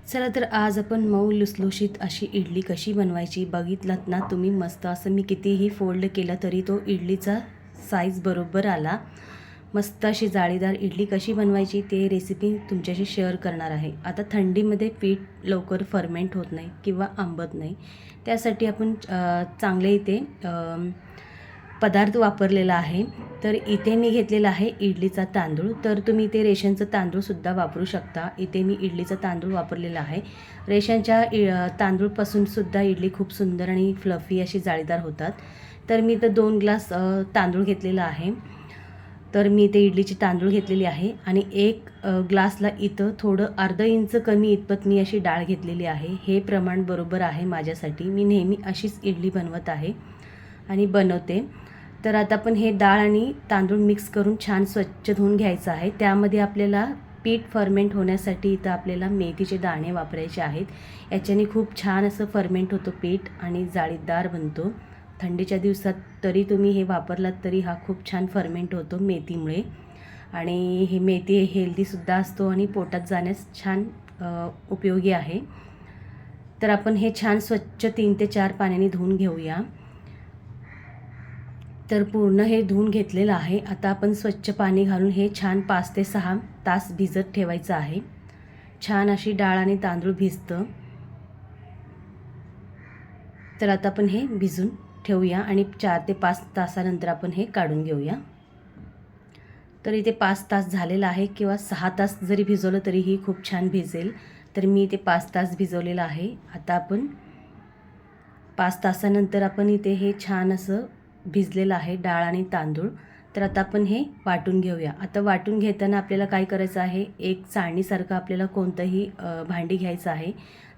चला तर आज आपण मऊ लुसलुशीत अशी इडली कशी बनवायची बघितलात ना तुम्ही. मस्त असं मी कितीही फोल्ड केलं तरी तो इडलीचा साईज बरोबर आला. मस्त अशी जाळीदार इडली कशी बनवायची ते रेसिपी तुमच्याशी शेअर करणार आहे. आता थंडीमध्ये पीठ लवकर फर्मेंट होत नाही किंवा आंबत नाही, त्यासाठी आपण चांगले इथे पदार्थ वापरलेला आहे. तर इथे मी घेतलेला आहे इडलीचा तांदूळ. तर तुम्ही इथे रेशनचं तांदूळसुद्धा वापरू शकता. इथे मी इडलीचा तांदूळ वापरलेला आहे. रेशनच्या तांदूळपासूनसुद्धा इडली खूप सुंदर आणि फ्लफी अशी जाळीदार होतात. तर मी इथं 2 ग्लास तांदूळ घेतलेला आहे. तर मी इथे इडलीची तांदूळ घेतलेली आहे आणि 1 ग्लासला इथं थोडं अर्धा इंच कमी इतपत मी अशी डाळ घेतलेली आहे. हे प्रमाण बरोबर आहे माझ्यासाठी. मी नेहमी अशीच इडली बनवत आहे आणि बनवते. तर आता आपण हे डाळ आणि तांदूळ मिक्स करून छान स्वच्छ धुवून घ्यायचं आहे. त्यामध्ये आपल्याला पीठ फर्मेंट होण्यासाठी इथं आपल्याला मेथीचे दाणे वापरायचे आहेत. याच्याने खूप छान असं फर्मेंट होतं पीठ आणि जाळीदार बनतो. थंडीच्या दिवसात तरी तुम्ही हे वापरलात तरी हा खूप छान फर्मेंट होतो मेथीमुळे. आणि हे मेथी हेल्दीसुद्धा असतो आणि पोटात जाण्यास छान उपयोगी आहे. तर आपण हे छान स्वच्छ 3 ते 4 पाण्याने धुवून घेऊया. तर पूर्ण हे धुवून घेतलेलं आहे. आता आपण स्वच्छ पाणी घालून हे छान 5 ते 6 तास भिजत ठेवायचं आहे. छान अशी डाळ आणि तांदूळ भिजतं. तर आता आपण हे भिजून ठेवूया आणि 4 ते 5 तासानंतर आपण हे काढून घेऊया. तर इथे 5 तास झालेला आहे किंवा 6 तास जरी भिजवलं तरीही खूप छान भिजेल. तर मी इथे 5 तास भिजवलेलं आहे. आता आपण 5 तासानंतर आपण इथे हे छान असं भिजलेलं आहे डाळ आणि तांदूळ. तर आता आपण हे वाटून घेऊया. आता वाटून घेताना आपल्याला काय करायचं आहे, एक चाळणीसारखं आपल्याला कोणतंही भांडी घ्यायचं आहे.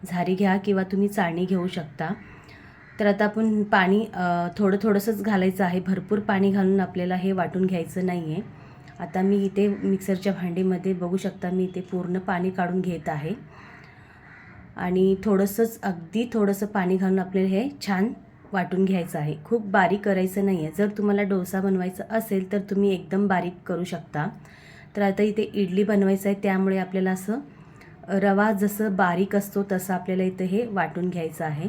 झारी घ्या किंवा तुम्ही चाळणी घेऊ शकता. तर आता आपण पाणी थोडंसंच घालायचं आहे. भरपूर पाणी घालून आपल्याला हे वाटून घ्यायचं नाही आहे. आता मी इथे मिक्सरच्या भांडीमध्ये बघू शकता मी इथे पूर्ण पाणी काढून घेत आहे आणि अगदी थोडंसं पाणी घालून आपल्याला हे छान वाटून घ्यायचं आहे. खूप बारीक करायचं नाही आहे. जर तुम्हाला डोसा बनवायचा असेल तर तुम्ही एकदम बारीक करू शकता. तर आता इथे इडली बनवायचं आहे, त्यामुळे आपल्याला असं रवा जसं बारीक असतो तसं आपल्याला इथे हे वाटून घ्यायचं आहे.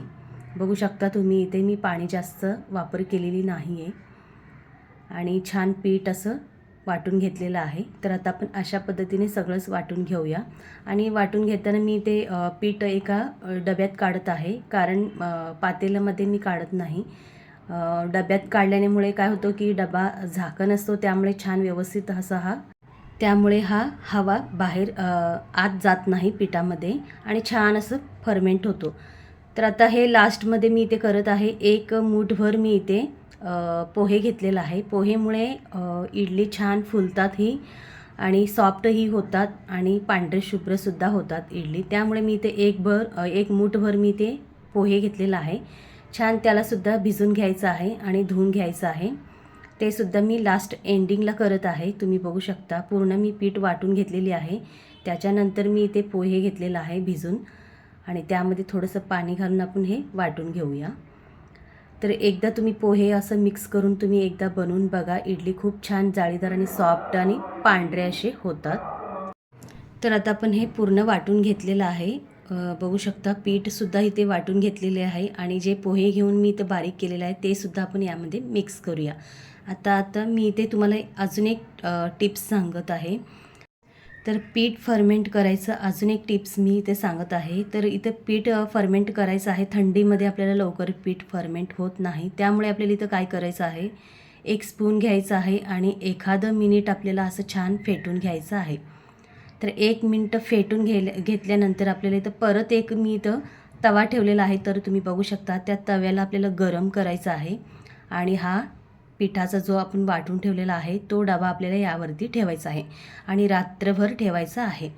बघू शकता तुम्ही इथे मी पाणी जास्त वापर केलेली नाही आहे आणि छान पीठ असं वाटून घेतलेलं आहे. तर आता आपण अशा पद्धतीने सगळंच वाटून घेऊया. आणि वाटून घेताना मी ते पीठ एका डब्यात काढत आहे, कारण पातेल्यामध्ये मी काढत नाही. डब्यात काढल्यामुळे काय होतं की डबा झाकण असतो, त्यामुळे छान व्यवस्थित त्यामुळे हवा बाहेर आत जात नाही पिठामध्ये आणि छान असं फर्मेंट होतो. तर आता हे लास्टमध्ये मी इथे करत आहे. 1 मूठभर मी इथे पोहे घेतलेला आहे. पोहेमुळे इडली छान फुलतातही आणि सॉफ्टही होतात आणि पांढरे शुभ्रसुद्धा होतात इडली. त्यामुळे मी इथे 1 मूठभर मी ते पोहे घेतलेलं आहे. छान त्यालासुद्धा भिजून घ्यायचं आहे आणि धुवून घ्यायचं आहे. ते सुद्धा मी लास्ट एंडिंगला करत आहे. तुम्ही बघू शकता पूर्ण मी पीठ वाटून घेतलेली आहे. त्याच्यानंतर मी इथे पोहे घेतलेलं आहे भिजून आणि त्यामध्ये थोडंसं पाणी घालून आपण हे वाटून घेऊया. तर एकदा तुम्ही पोहे असं मिक्स करून तुम्ही एकदा बनवून बघा. इडली खूप छान जाळीदार आणि सॉफ्ट आणि पांढरे असे होतात. तर आता आपण हे पूर्ण वाटून घेतलेलं आहे. बघू शकता पीठसुद्धा इथे वाटून घेतलेले आहे आणि जे पोहे घेऊन मी इथं बारीक केलेलं आहे ते सुद्धा आपण यामध्ये मिक्स करूया. आता मी इथे तुम्हाला अजून एक टिप्स सांगत आहे. तर पीठ फर्मेंट करायचं अजून एक टिप्स मी इथे सांगत आहे. तर इथं पीठ फर्मेंट करायचं आहे. थंडीमध्ये आपल्याला लवकर पीठ फर्मेंट होत नाही, त्यामुळे आपल्याला इथं काय करायचं आहे, 1 स्पून घ्यायचं आहे आणि एखादं मिनिट आपल्याला असं छान फेटून घ्यायचं आहे. तर 1 मिनिट फेटून घेतल्यानंतर आपल्याला इथं परत मी इथं तवा ठेवलेला आहे. तर तुम्ही बघू शकता त्या तव्याला आपल्याला गरम करायचं आहे आणि पिठाचा जो आपण वाटून ठेवलेला आहे तो डबा आपल्याला यावरती ठेवायचा आहे आणि रात्रभर ठेवायचा आहे.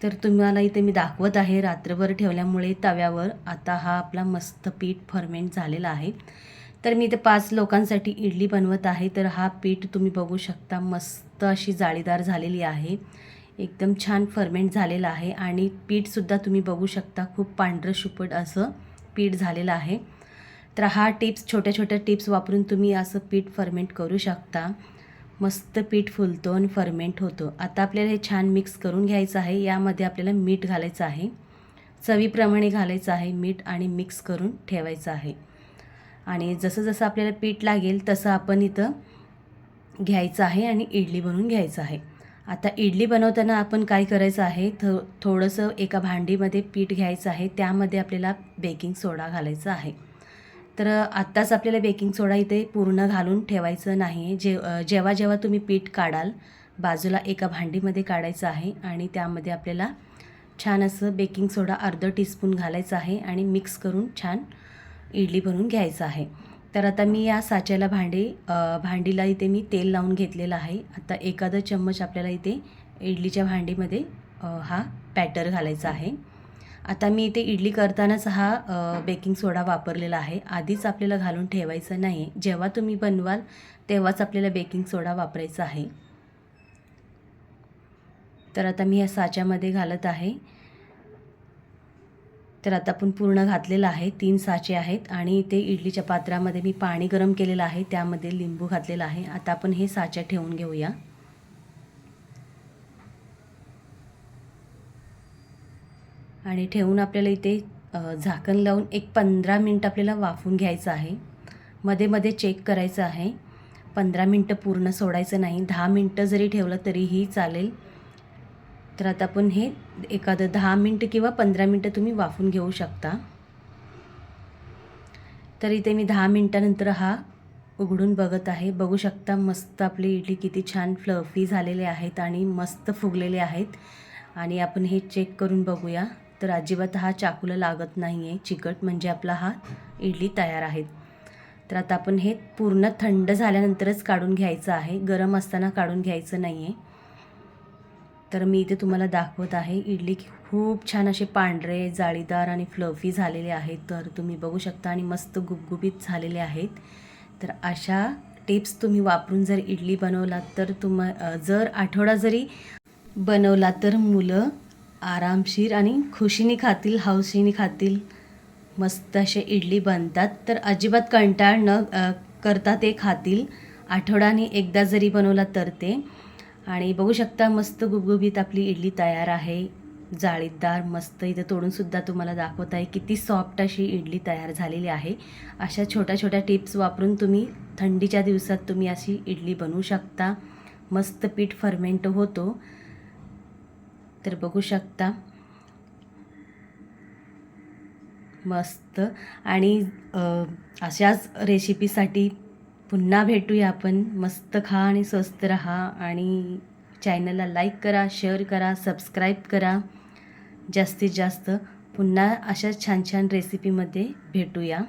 तर तुम्हाला इथे मी दाखवत आहे रात्रभर ठेवल्यामुळे तव्यावर. आता आपला मस्त पीठ फर्मेंट झालेला आहे. तर मी इथे 5 लोकांसाठी इडली बनवत आहे. तर पीठ तुम्ही बघू शकता मस्त अशी जाळीदार झालेली आहे. एकदम छान फर्मेंट झालेलं आहे आणि पीठसुद्धा तुम्ही बघू शकता खूप पांढरं शुभ्र असं पीठ झालेलं आहे. तर छोट्या छोट्या टिप्स वापरून तुम्ही असं पीठ फर्मेंट करू शकता. मस्त पीठ फुलतो आणि फर्मेंट होतो. आता आपल्याला हे छान मिक्स करून घ्यायचं आहे. यामध्ये आपल्याला मीठ घालायचं आहे. चवीप्रमाणे घालायचं आहे मीठ आणि मिक्स करून ठेवायचं आहे. आणि जसं जसं आपल्याला पीठ लागेल तसं आपण इथं घ्यायचं आहे आणि इडली बनवून घ्यायचं आहे. आता इडली बनवताना आपण काय करायचं आहे, थोडंसं एका भांडीमध्ये पीठ घ्यायचं आहे, त्यामध्ये आपल्याला बेकिंग सोडा घालायचा आहे. तर आत्ताच आपल्याला बेकिंग सोडा इथे पूर्ण घालून ठेवायचं नाही. जेव्हा जेव्हा तुम्ही पीठ काढाल बाजूला एका भांडीमध्ये काढायचं आहे आणि त्यामध्ये आपल्याला छान असं बेकिंग सोडा अर्धा टीस्पून घालायचं आहे आणि मिक्स करून छान इडली बनवून घ्यायचं आहे. तर आता मी या साच्याला भांडीला इथे मी तेल लावून घेतलेलं आहे. आता एखादा चम्मच आपल्याला इथे इडलीच्या भांडीमध्ये हा बॅटर घालायचा आहे. आता मी इथे इडली करतानाच हा बेकिंग सोडा वापरलेला आहे. आधीच आपल्याला घालून ठेवायचं नाही. जेव्हा तुम्ही बनवाल तेव्हाच आपल्याला बेकिंग सोडा वापरायचा आहे. तर आता मी या साच्यामध्ये घालत आहे. तर आता आपण पूर्ण घातलेलं आहे. 3 साचे आहेत आणि इथे इडलीच्या पात्रामध्ये मी पाणी गरम केलेलं आहे, त्यामध्ये लिंबू घातलेला आहे. आता आपण हे साच्यात ठेवून घेऊया. आणि ठेवून आपल्याला इथे झाकण लावून एक 15 मिनटं आपल्याला वाफवून घ्यायचं आहे. मध्ये मध्ये चेक करायचं आहे. 15 मिनटं पूर्ण सोडायचं नाही. 10 मिनटं जरी ठेवलं तरीही चालेल. तर आता आपण हे एखादं 10 मिनटं किंवा 15 मिनटं तुम्ही वाफवून घेऊ शकता. तर इथे मी 10 मिनटानंतर हा उघडून बघत आहे. बघू शकता मस्त आपली इडली किती छान फ्लफी झालेले आहेत आणि मस्त फुगलेले आहेत. आणि आपण हे चेक करून बघूया. तर अजिबात हा चाकूला लागत नाही आहे चिकट, म्हणजे आपला हा इडली तयार आहे. तर आता आपण हे पूर्ण थंड झाल्यानंतरच काढून घ्यायचं आहे, गरम असताना काढून घ्यायचं नाही आहे. तर मी इथे तुम्हाला दाखवत आहे. इडली खूप छान असे पांढरे जाळीदार आणि फ्लफी झालेले आहेत. तर तुम्ही बघू शकता आणि मस्त गुबगुबीत झालेले आहेत. तर अशा टिप्स तुम्ही वापरून जर इडली बनवलात तर जर आठवडा जरी बनवला तर मुलं आरामशीर आणि खुशीने खातील, हौशीने खातील. मस्त असे इडली बनतात. तर अजिबात कंटाळ न करता ते खातील. आठवड्याने एकदा जरी बनवला तर ते. आणि बघू शकता मस्त गुबगुबीत आपली इडली तयार आहे, जाळीदार मस्त. इथं तोडूनसुद्धा तुम्हाला दाखवत आहे किती सॉफ्ट अशी इडली तयार झालेली आहे. अशा छोट्या छोट्या टिप्स वापरून तुम्ही थंडीच्या दिवसात तुम्ही अशी इडली बनवू शकता. मस्त पीठ फर्मेंट होतो. तर बघू शकता मस्त. आणि अशाच रेसिपीसाठी पुन्हा भेटूया आपण. मस्त खा आणि स्वस्त राहा. आणि चॅनलला लाईक करा, शेअर करा, सबस्क्राईब करा जास्तीत जास्त. पुन्हा अशा छान छान रेसिपीमध्ये भेटूया.